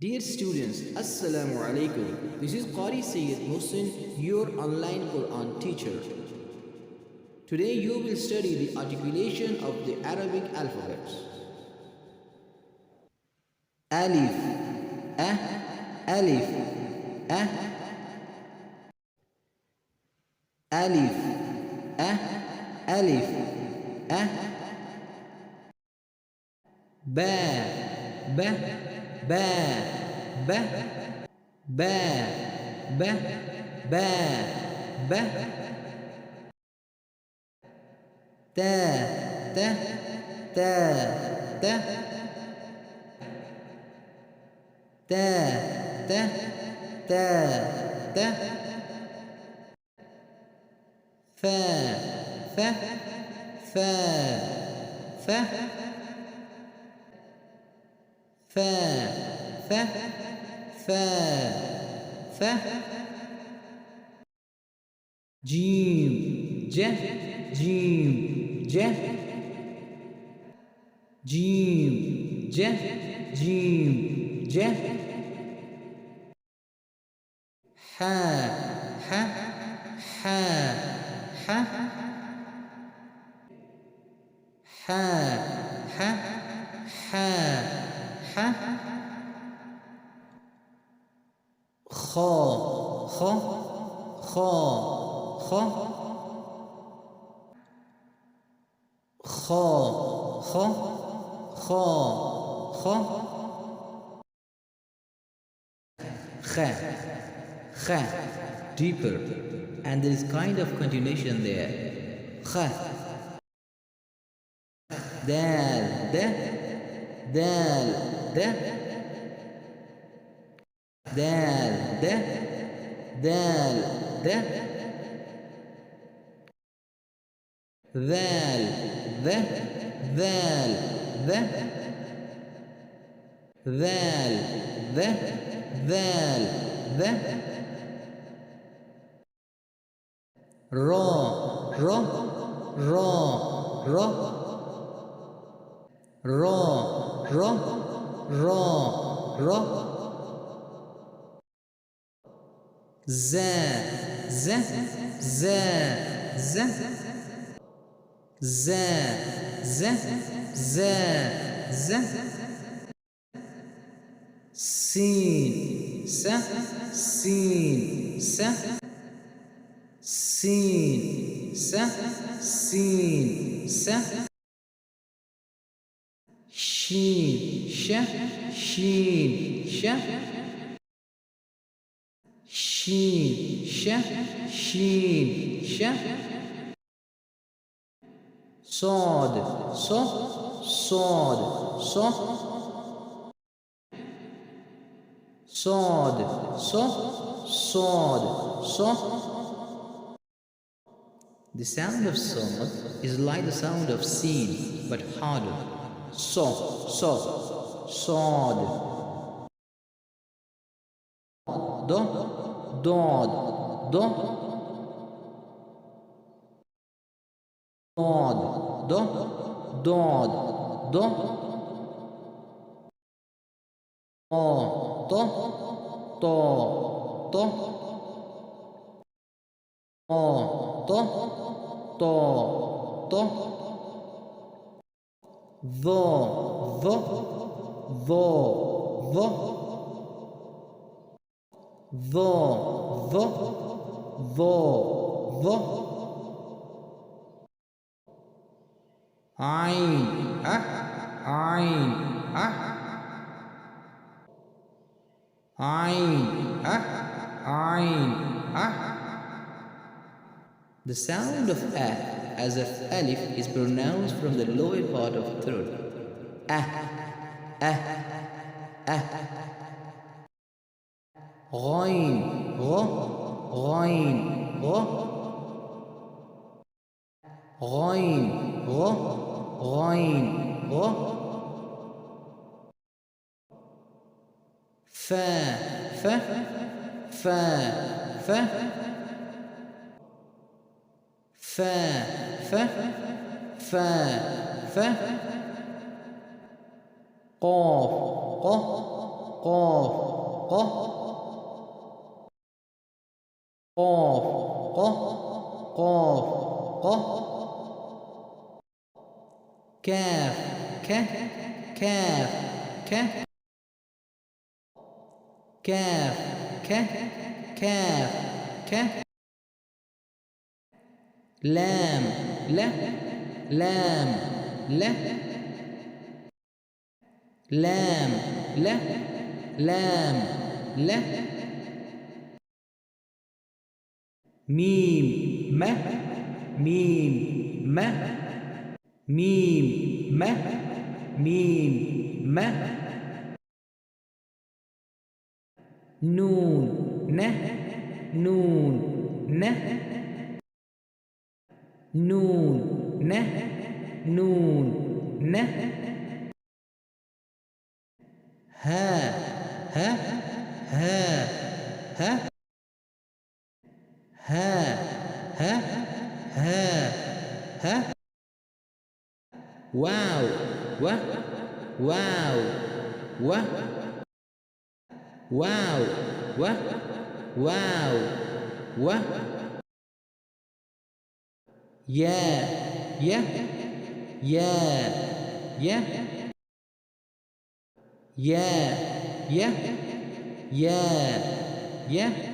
Dear students, Assalamu alaikum. This is Qari Sayyid Mohsin, your online Quran teacher. Today you will study the articulation of the Arabic alphabets. Alif, alif, alif, alif, ba, ba, ba, ba, ba, ba, ba, ba, ta, ta, ta, ta, ta, ta, ta, ta, fa, fa, fa, fa, fa, fa, fa, fa, jim, ja, jim, ja, jim, ja, jim, ja, ha, ha, ha, ha, ha, ha, ha, ha, kha, kha, kha, kha, kha, kha, kha, kha, kha, kha, deeper, and there is kind of continuation there. Kha, dal, da, dal, da, dal, da, dal, da, ذال ذا ذال ذا ذال ذا ذال ذا را را را را را را را را زا زا زا زا زا زا زا زا سين سا سين سا سين سا سين سا شين شا شين شا شين شا شين شا صاد ص صاد ص صاد ص صاد ص. The sound of صاد is like the sound of sin but harder. ص ص صاد. ض ضاد ض ضاد ض ضاد ض ط ط ط ط ط ط ظ ظ ظ ظ ظ ظ ظ ظ عين عين عين عين. The sound of a as if alif is pronounced from the lower part of throat. غين غ غين غ غين غ غين غ فا فا فا فا فا فا فا فا قاف ق قاف قه قاف قه قاف قه كاف كه كاف كه كاف كه كاف كه لام له لام له لام له لام له ميم مه ميم مه ميم مه ميم مه نون نه نون نه نون نه نون نه ها ها ها ها ها ها ها ها واو و واو و واو و واو و يا يا يا يا يا يا يا يا